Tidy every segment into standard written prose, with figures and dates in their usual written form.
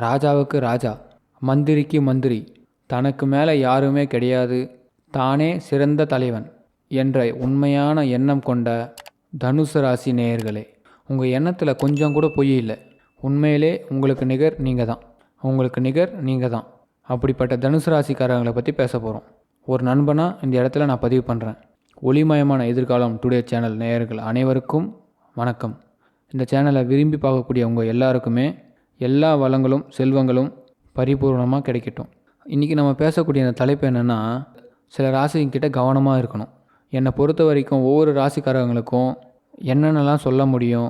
ராஜாவுக்கு ராஜா, மந்திரிக்கு மந்திரி, தனக்கு மேலே யாருமே கிடையாது, தானே சிறந்த தலைவன் என்ற உண்மையான எண்ணம் கொண்ட தனுசு ராசி நேயர்களே, உங்கள் எண்ணத்தில் கொஞ்சம் கூட பொய் இல்லை. உண்மையிலே உங்களுக்கு நிகர் நீங்கள் தான். உங்களுக்கு நிகர் நீங்கள் தான். அப்படிப்பட்ட தனுசு ராசிக்காரங்களை பற்றி பேச போகிறோம். ஒரு நண்பனாக இந்த இடத்துல நான் பதிவு பண்ணுறேன். ஒளிமயமான எதிர்காலம் டுடே சேனல் நேயர்கள் அனைவருக்கும் வணக்கம். இந்த சேனலை விரும்பி பார்க்கக்கூடிய உங்கள் எல்லாருக்குமே எல்லா வளங்களும் செல்வங்களும் பரிபூர்ணமாக கிடைக்கட்டும். இன்றைக்கி நம்ம பேசக்கூடிய இந்த தலைப்பு என்னென்னா, சில ராசிக்கிட்ட கவனமாக இருக்கணும். என்னை பொறுத்த வரைக்கும் ஒவ்வொரு ராசிக்காரங்களுக்கும் என்னென்னலாம் சொல்ல முடியும்,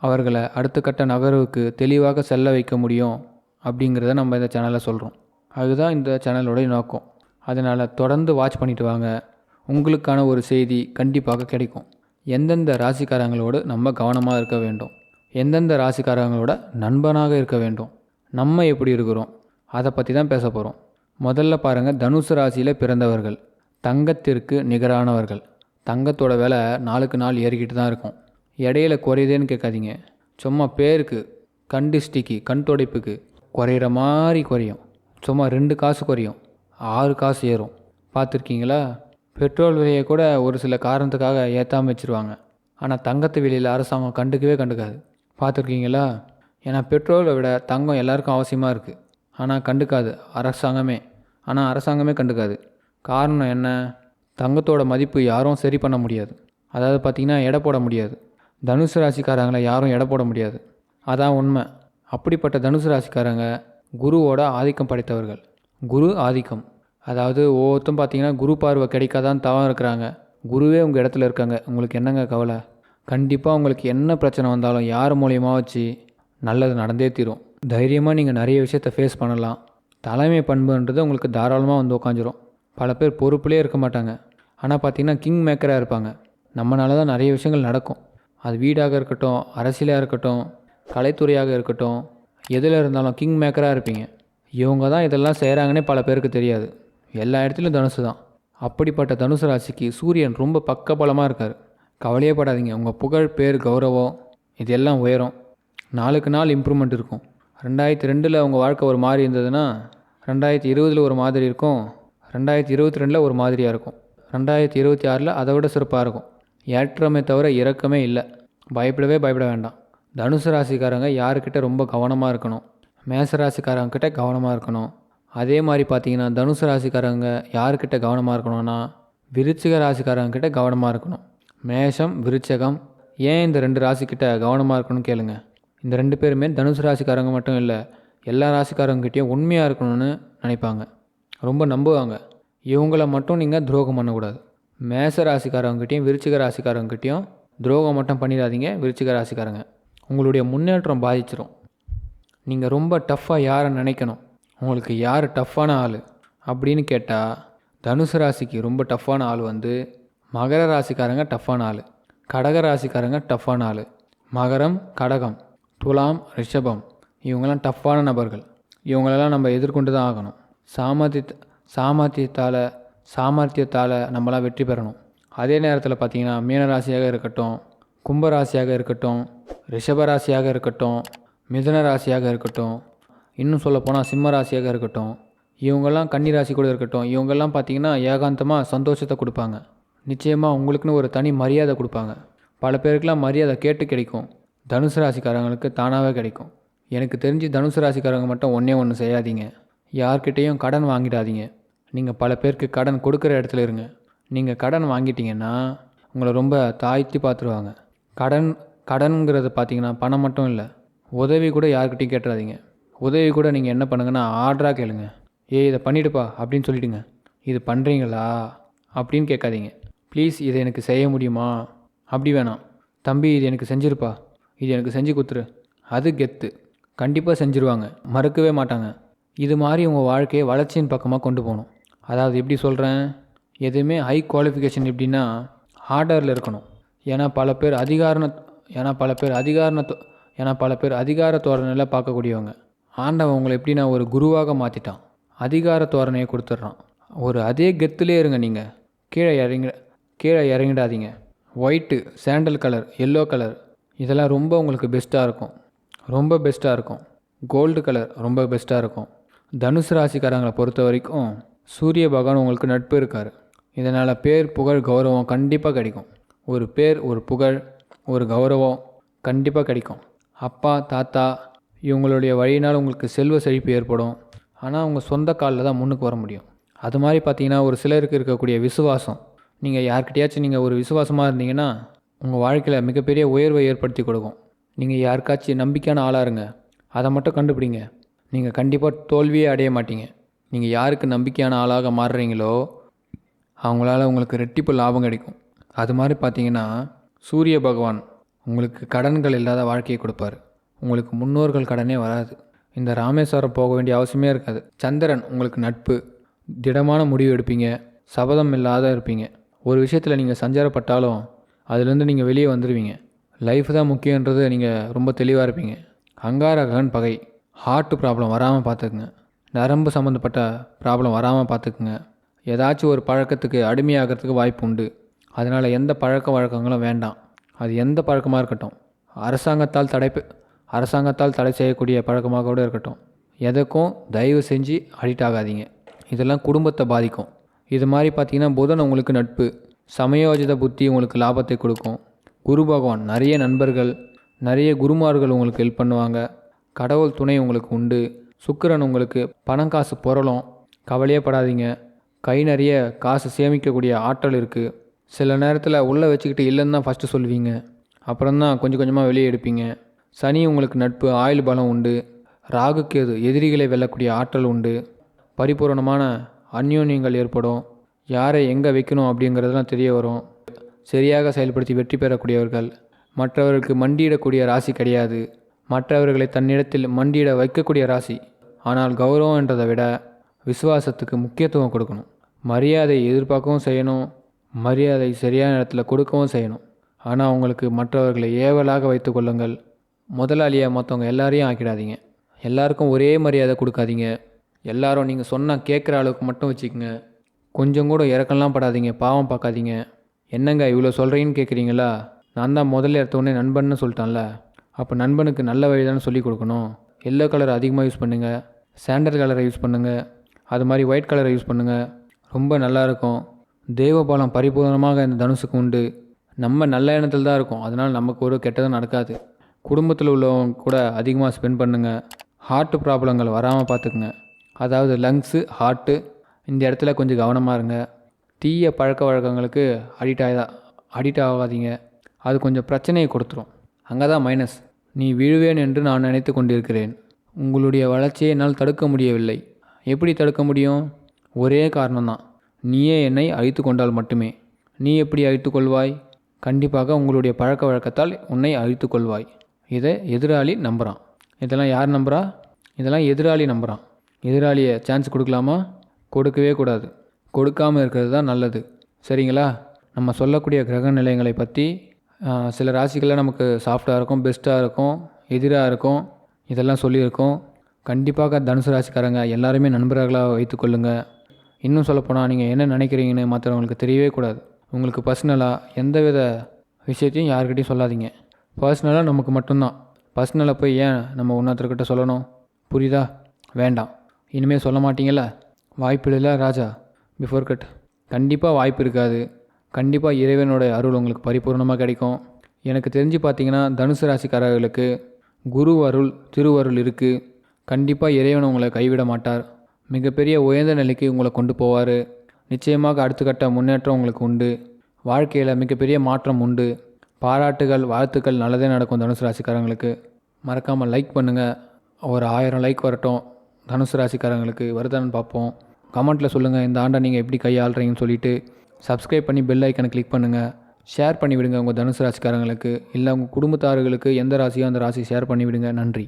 அவர்களை அடுத்த கட்ட நகர்வுக்கு தெளிவாக செல்ல வைக்க முடியும் அப்படிங்கிறத நம்ம இந்த சேனலில் சொல்கிறோம். அதுதான் இந்த சேனலோடைய நோக்கம். அதனால் தொடர்ந்து வாட்ச் பண்ணிட்டு வாங்க. உங்களுக்கான ஒரு செய்தி கண்டிப்பாக கிடைக்கும். எந்தெந்த ராசிக்காரங்களோடு நம்ம கவனமாக இருக்க வேண்டும், எந்தெந்த ராசிக்காரங்களோட நண்பனாக இருக்க வேண்டும், நம்ம எப்படி இருக்கிறோம், அதை பற்றி தான் பேச போகிறோம். முதல்ல பாருங்கள், தனுசு ராசியில் பிறந்தவர்கள் தங்கத்திற்கு நிகரானவர்கள். தங்கத்தோட விலை நாளுக்கு நாள் ஏறிக்கிட்டு தான் இருக்கும். இடையில குறையுதேன்னு கேட்காதீங்க. சும்மா பேருக்கு கண் டிஸ்டிக்கு கண் துடைப்புக்கு குறையிற மாதிரி குறையும். சும்மா 2 காசு குறையும், 6 காசு ஏறும். பார்த்துருக்கீங்களா? பெட்ரோல் விலையை கூட ஒரு சில காரணத்துக்காக ஏற்றாமல் வச்சுருவாங்க. ஆனால் தங்கத்து விலையில் அரசாங்கம் கண்டுக்காது. பார்த்துருக்கீங்களா? ஏன்னா பெட்ரோலை விட தங்கம் எல்லாருக்கும் அவசியமாக இருக்குது. ஆனால் கண்டுக்காது அரசாங்கமே. கண்டுக்காது. காரணம் என்ன? தங்கத்தோட மதிப்பு யாரும் சரி பண்ண முடியாது. அதாவது பார்த்திங்கன்னா எடை போட முடியாது. தனுசு ராசிக்காரங்களை யாரும் எடை போட முடியாது. அதான் உண்மை. அப்படிப்பட்ட தனுசு ராசிக்காரங்க குருவோட ஆதிக்கம் படைத்தவர்கள். குரு ஆதிக்கம், அதாவது ஒவ்வொருத்தரும் பார்த்திங்கன்னா குரு பார்வை கிடைக்காதான் தவம் இருக்கிறாங்க. குருவே உங்கள் இடத்துல இருக்காங்க. உங்களுக்கு என்னங்க கவலை? கண்டிப்பாக உங்களுக்கு என்ன பிரச்சனை வந்தாலும் யார் மூலியமாக வச்சு நல்லது நடந்தே தீரும். தைரியமாக நீங்கள் நிறைய விஷயத்தை ஃபேஸ் பண்ணலாம். தலைமை பண்புன்றது உங்களுக்கு தாராளமாக வந்து உட்காந்துரும். பல பேர் பொறுப்புலேயே இருக்க மாட்டாங்க. ஆனால் பார்த்திங்கன்னா கிங் மேக்கராக இருப்பாங்க. நம்மளால தான் நிறைய விஷயங்கள் நடக்கும். அது வீடாக இருக்கட்டும், அரசியலாக இருக்கட்டும், கலைத்துறையாக இருக்கட்டும், எதில் இருந்தாலும் கிங் மேக்கராக இருப்பீங்க. இவங்க தான் இதெல்லாம் செய்கிறாங்கன்னே பல பேருக்கு தெரியாது. எல்லா இடத்துலையும் தனுசு தான். அப்படிப்பட்ட தனுசு ராசிக்கு சூரியன் ரொம்ப பக்கபலமாக இருக்கார். கவலையே படாதீங்க. உங்கள் புகழ், பேர், கௌரவம் இதெல்லாம் உயரும். நாளுக்கு நாள் இம்ப்ரூவ்மெண்ட் இருக்கும். 2002 உங்கள் வாழ்க்கை ஒரு மாதிரி இருந்ததுன்னா 2020 ஒரு மாதிரி இருக்கும். 2022 ஒரு மாதிரியாக இருக்கும். 2026 அதை விட சிறப்பாக இருக்கும். ஏற்றமே தவிர இறக்கமே இல்லை. பயப்பட வேண்டாம். தனுசு ராசிக்காரங்க யாருக்கிட்ட ரொம்ப கவனமாக இருக்கணும், மேச ராசிக்காரங்கிட்ட கவனமாக இருக்கணும். அதே மாதிரி பார்த்தீங்கன்னா தனுசு ராசிக்காரங்க யாருக்கிட்ட கவனமாக இருக்கணும்னா விருச்சிக ராசிக்காரங்கிட்ட கவனமாக இருக்கணும். மேஷம், விருச்சகம். ஏன் இந்த 2 ராசிக்கிட்ட கவனமாக இருக்கணும்னு கேளுங்க. இந்த 2 பேருமே தனுசு ராசிக்காரங்க மட்டும் இல்லை, எல்லா ராசிக்காரங்கிட்டையும் உண்மையாக இருக்கணும்னு நினைப்பாங்க, ரொம்ப நம்புவாங்க. இவங்கள மட்டும் நீங்கள் துரோகம் பண்ணக்கூடாது. மேச ராசிக்காரங்கிட்டையும் விருச்சிக ராசிக்காரங்கிட்டையும் துரோகம் மட்டும் பண்ணிடாதீங்க. விருச்சிக ராசிக்காரங்க உங்களுடைய முன்னேற்றம் பாதிச்சிடும். நீங்கள் ரொம்ப டஃப்பாக யாரை நினைக்கணும், உங்களுக்கு யார் டஃப்பான ஆள் அப்படின்னு கேட்டால் தனுசு ராசிக்கு ரொம்ப டஃப்பான ஆள் வந்து மகர ராசிக்காரங்க டஃப்பான ஆள், கடக ராசிக்காரங்க டஃப்பான ஆள், மகரம், கடகம், துலாம், ரிஷபம் இவங்கெல்லாம் டஃப்பான நபர்கள். இவங்களெல்லாம் நம்ம எதிர்கொண்டு தான் ஆகணும். சாமர்த்தியத்தால் நம்மளாம் வெற்றி பெறணும். அதே நேரத்தில் பார்த்திங்கன்னா மீனராசியாக இருக்கட்டும், கும்பராசியாக இருக்கட்டும், ரிஷபராசியாக இருக்கட்டும், மிதுன ராசியாக இருக்கட்டும், இன்னும் சொல்லப்போனால் சிம்ம ராசியாக இருக்கட்டும், இவங்கெல்லாம் கன்னி ராசி கூட இருக்கட்டும், இவங்கெல்லாம் பார்த்திங்கன்னா ஏகாந்தமாக சந்தோஷத்தை கொடுப்பாங்க. நிச்சயமாக உங்களுக்குன்னு ஒரு தனி மரியாதை கொடுப்பாங்க. பல பேருக்கெலாம் மரியாதை கேட்டு கிடைக்கும். தனுசு ராசிக்காரங்களுக்கு தானாகவே கிடைக்கும். எனக்கு தெரிஞ்சு தனுசு ராசிக்காரங்க மட்டும் ஒன்று செய்யாதீங்க. யார்கிட்டையும் கடன் வாங்கிடாதீங்க. நீங்கள் பல பேருக்கு கடன் கொடுக்குற இடத்துல இருங்க. நீங்கள் கடன் வாங்கிட்டீங்கன்னா உங்களை ரொம்ப தாழ்த்தி பார்த்துருவாங்க. கடனுங்கிறது பார்த்திங்கன்னா பணம் மட்டும் இல்லை, உதவி கூட யார்கிட்டையும் கேட்டுறாதீங்க. உதவி கூட நீங்கள் என்ன பண்ணுங்கன்னா ஆர்டராக கேளுங்க. இதை பண்ணிவிடுப்பா அப்படின்னு சொல்லிவிடுங்க. இது பண்ணுறீங்களா அப்படின்னு கேட்காதீங்க. ப்ளீஸ் இதை எனக்கு செய்ய முடியுமா அப்படி வேணாம். தம்பி இது எனக்கு செஞ்சிருப்பா, இது எனக்கு செஞ்சு கொடுத்துரு, அது கெத்து. கண்டிப்பாக செஞ்சுருவாங்க, மறுக்கவே மாட்டாங்க. இது மாதிரி உங்கள் வாழ்க்கையை வளர்ச்சியின் பக்கமாக கொண்டு போகணும். அதாவது எப்படி சொல்கிறேன், எதுவுமே ஹை குவாலிஃபிகேஷன் எப்படின்னா ஆர்டரில் இருக்கணும். ஏன்னா பல பேர் அதிகார தோரணையில் பார்க்கக்கூடியவங்க. ஆண்டவன் உங்களை எப்படின்னா ஒரு குருவாக மாற்றிட்டான், அதிகார தோரணையை கொடுத்துட்றான். ஒரு அதே கெத்துலே இருங்க. நீங்கள் கீழே இறங்கிடாதீங்க. White, sandal colour, yellow colour இதெல்லாம் ரொம்ப உங்களுக்கு பெஸ்ட்டாக இருக்கும். கோல்டு கலர் ரொம்ப பெஸ்ட்டாக இருக்கும். தனுசு ராசிக்காரங்களை பொறுத்த வரைக்கும் சூரிய பகவான் உங்களுக்கு நட்பு இருக்கார். இதனால் பேர், புகழ், கௌரவம் கண்டிப்பாக கிடைக்கும். ஒரு பேர், ஒரு புகழ், ஒரு கௌரவம் கண்டிப்பாக கிடைக்கும். அப்பா, தாத்தா இவங்களுடைய வழியினால் உங்களுக்கு செல்வ செழிப்பு ஏற்படும். ஆனால் உங்கள் சொந்த காலில் தான் முன்னுக்கு வர முடியும். அது மாதிரி பார்த்தீங்கன்னா ஒரு சிலருக்கு இருக்கக்கூடிய விசுவாசம், நீங்கள் யார்கிட்டையாச்சும் நீங்கள் ஒரு விசுவாசமாக இருந்தீங்கன்னா உங்கள் வாழ்க்கையில் மிகப்பெரிய உயர்வை ஏற்படுத்தி கொடுக்கும். நீங்கள் யாருக்காச்சும் நம்பிக்கையான ஆளாக இருங்க, அதை மட்டும் கண்டுபிடிங்க, நீங்கள் கண்டிப்பாக தோல்வியே அடைய மாட்டீங்க. நீங்கள் யாருக்கு நம்பிக்கையான ஆளாக மாறுறீங்களோ அவங்களால உங்களுக்கு ரெட்டிப்பு லாபம் கிடைக்கும். அது மாதிரி பார்த்தீங்கன்னா சூரிய பகவான் உங்களுக்கு கடன்கள் இல்லாத வாழ்க்கையை கொடுப்பார். உங்களுக்கு முன்னோர்கள் கடனே வராது. இந்த ராமேஸ்வரம் போக வேண்டிய அவசியமே இருக்காது. சந்திரன் உங்களுக்கு நட்பு, திடமான முடிவு எடுப்பீங்க, சபதம் இல்லாத இருப்பீங்க. ஒரு விஷயத்தில் நீங்கள் சஞ்சாரப்பட்டாலும் அதுலேருந்து நீங்கள் வெளியே வந்துடுவீங்க. லைஃப் தான் முக்கியன்றது நீங்கள் ரொம்ப தெளிவாக இருப்பீங்க. அங்காரகன் பகை, ஹார்ட் ப்ராப்ளம் வராமல் பார்த்துக்குங்க. நரம்பு சம்மந்தப்பட்ட ப்ராப்ளம் வராமல் பார்த்துக்குங்க. ஏதாச்சும் ஒரு பழக்கத்துக்கு அடிமையாகிறதுக்கு வாய்ப்பு உண்டு. அதனால் எந்த பழக்க வழக்கங்களும் வேண்டாம். அது எந்த பழக்கமாக இருக்கட்டும், அரசாங்கத்தால் தடை செய்யக்கூடிய பழக்கமாக கூட இருக்கட்டும், எதுக்கும் தயவு செஞ்சு அடிக்ட் ஆகாதீங்க. இதெல்லாம் குடும்பத்தை பாதிக்கும். இது மாதிரி பார்த்தீங்கன்னா புதன் உங்களுக்கு நட்பு, சமயோஜித புத்தி உங்களுக்கு லாபத்தை கொடுக்கும். குரு பகவான் நிறைய நண்பர்கள், நிறைய குருமார்கள் உங்களுக்கு ஹெல்ப் பண்ணுவாங்க. கடவுள் துணை உங்களுக்கு உண்டு. சுக்கிரன் உங்களுக்கு பணம் காசு புரளும், கவலையே படாதீங்க. கை நிறைய காசு சேமிக்கக்கூடிய ஆற்றல் இருக்குது. சில நேரத்தில் உள்ளே வச்சுக்கிட்டு இல்லைன்னு தான் ஃபஸ்ட்டு சொல்லுவீங்க, அப்புறம்தான் கொஞ்சம் கொஞ்சமாக வெளியே எடுப்பீங்க. சனி உங்களுக்கு நட்பு, ஆயுள் பலம் உண்டு. ராகு கேது எதிரிகளை வெல்லக்கூடிய ஆற்றல் உண்டு. பரிபூரணமான அந்யோன்யங்கள் ஏற்படும். யாரை எங்கே வைக்கணும் அப்படிங்கிறதுலாம் தெரிய வரும். சரியாக செயல்படுத்தி வெற்றி பெறக்கூடியவர்கள். மற்றவர்களுக்கு மண்டியிடக்கூடிய ராசி கிடையாது. மற்றவர்களை தன்னிடத்தில் மண்டியிட வைக்கக்கூடிய ராசி. ஆனால் கௌரவம் என்றதை விட விசுவாசத்துக்கு முக்கியத்துவம் கொடுக்கணும். மரியாதை எதிர்பார்க்கவும் செய்யணும், மரியாதை சரியான இடத்துல கொடுக்கவும் செய்யணும். ஆனால் உங்களுக்கு மற்றவர்களை ஏவலாக வைத்து கொள்ளுங்கள். முதலாளியாக மற்றவங்க எல்லாரையும் ஆக்கிடாதீங்க. எல்லாருக்கும் ஒரே மரியாதை கொடுக்காதீங்க. எல்லாரும் நீங்கள் சொன்னால் கேட்குற அளவுக்கு மட்டும் வச்சுக்கோங்க. கொஞ்சம் கூட இறக்கம்லாம் படாதீங்க, பாவம் பார்க்காதீங்க. என்னங்க இவ்வளோ சொல்கிறீங்கன்னு கேட்குறீங்களா? நான் தான் முதல்ல எடுத்தோடனே நண்பன்னு சொல்லிட்டேன்ல. அப்போ நண்பனுக்கு நல்ல வழி தானே சொல்லிக் கொடுக்கணும். எல்லோ கலர் அதிகமாக யூஸ் பண்ணுங்கள், சாண்டல் கலரை யூஸ் பண்ணுங்கள், அது மாதிரி ஒயிட் கலரை யூஸ் பண்ணுங்கள். ரொம்ப நல்லாயிருக்கும். தெய்வபாலம் பரிபூர்ணமாக இந்த தனுசுக்கு உண்டு. நம்ம நல்ல எண்ணத்தில் தான் இருக்கும், அதனால் நமக்கு ஒரு கெட்டதும் நடக்காது. குடும்பத்தில் உள்ளவங்க கூட அதிகமாக ஸ்பெண்ட் பண்ணுங்கள். ஹார்ட் ப்ராப்ளங்கள் வராமல் பார்த்துக்குங்க. அதாவது லங்ஸு, ஹார்ட்டு இந்த இடத்துல கொஞ்சம் கவனமாக இருங்க. தீய பழக்க வழக்கங்களுக்கு அடிக்ட் ஆகாதீங்க. அது கொஞ்சம் பிரச்சனையை கொடுத்துரும். அங்கே தான் மைனஸ். நீ விழுவேன் என்று நான் நினைத்து கொண்டிருக்கிறேன். உங்களுடைய வளர்ச்சியை என்னால் தடுக்க முடியவில்லை. எப்படி தடுக்க முடியும்? ஒரே காரணம்தான், நீயே என்னை அழித்து கொண்டால் மட்டுமே. நீ எப்படி அழித்து கொள்வாய்? கண்டிப்பாக உங்களுடைய பழக்க வழக்கத்தால் உன்னை அழித்து கொள்வாய். இதை எதிராளி நம்புகிறான். இதெல்லாம் யார் நம்புகிறா? இதெல்லாம் எதிராளி நம்புகிறான். எதிராளியை சான்ஸ் கொடுக்கலாமா? கொடுக்கவே கூடாது. கொடுக்காமல் இருக்கிறது தான் நல்லது. சரிங்களா? நம்ம சொல்லக்கூடிய கிரக நிலையங்களை பற்றி சில ராசிகளில் நமக்கு சாஃப்டாக இருக்கும், பெஸ்ட்டாக இருக்கும், எதிராக இருக்கும், இதெல்லாம் சொல்லியிருக்கோம். கண்டிப்பாக தனுசு ராசிக்காரங்க எல்லாருமே நண்பர்களாக வைத்துக்கொள்ளுங்கள். இன்னும் சொல்லப்போனால் நீங்கள் என்ன நினைக்கிறீங்கன்னு மற்றவங்களுக்கு தெரியவே கூடாது. உங்களுக்கு பர்சனலாக எந்தவித விஷயத்தையும் யாருக்கிட்டையும் சொல்லாதீங்க. பர்சனலாக நமக்கு மட்டும்தான். பர்சனலாக போய் ஏன் நம்ம ஒன்றாத்திரக்கிட்ட சொல்லணும்? புரியுதா? வேண்டாம். இனிமேல் சொல்ல மாட்டீங்களா? வாய்ப்பு இல்லை ராஜா. Before cut. கண்டிப்பாக வாய்ப்பு இருக்காது. கண்டிப்பாக இறைவனோட அருள் உங்களுக்கு பரிபூர்ணமாக கிடைக்கும். எனக்கு தெரிஞ்சு பார்த்தீங்கன்னா தனுசு ராசிக்காரர்களுக்கு குரு அருள், திருவருள் இருக்குது. கண்டிப்பாக இறைவன் உங்களை கைவிட மாட்டார். மிகப்பெரிய உயர்ந்த நிலைக்கு உங்களை கொண்டு போவார். நிச்சயமாக அடுத்த கட்ட முன்னேற்றம் உங்களுக்கு உண்டு. வாழ்க்கையில் மிகப்பெரிய மாற்றம் உண்டு. பாராட்டுகள், வாழ்த்துக்கள், நல்லதே நடக்கும் தனுசு ராசிக்காரங்களுக்கு. மறக்காமல் லைக் பண்ணுங்கள். ஒரு 1000 லைக் வரட்டும். தனுசு ராசிக்காரங்களுக்கு வருதான்னு பார்ப்போம். கமெண்ட்டில் சொல்லுங்கள் இந்த ஆண்டை நீங்கள் எப்படி கையாளுறீங்கன்னு சொல்லிவிட்டு சப்ஸ்கிரைப் பண்ணி பெல் ஐக்கனை கிளிக் பண்ணுங்கள். ஷேர் பண்ணிவிடுங்க உங்கள் தனுசு ராசிக்காரங்களுக்கு. இல்லை உங்கள் குடும்பத்தார்களுக்கு எந்த ராசியோ அந்த ராசி ஷேர் பண்ணிவிடுங்க. நன்றி.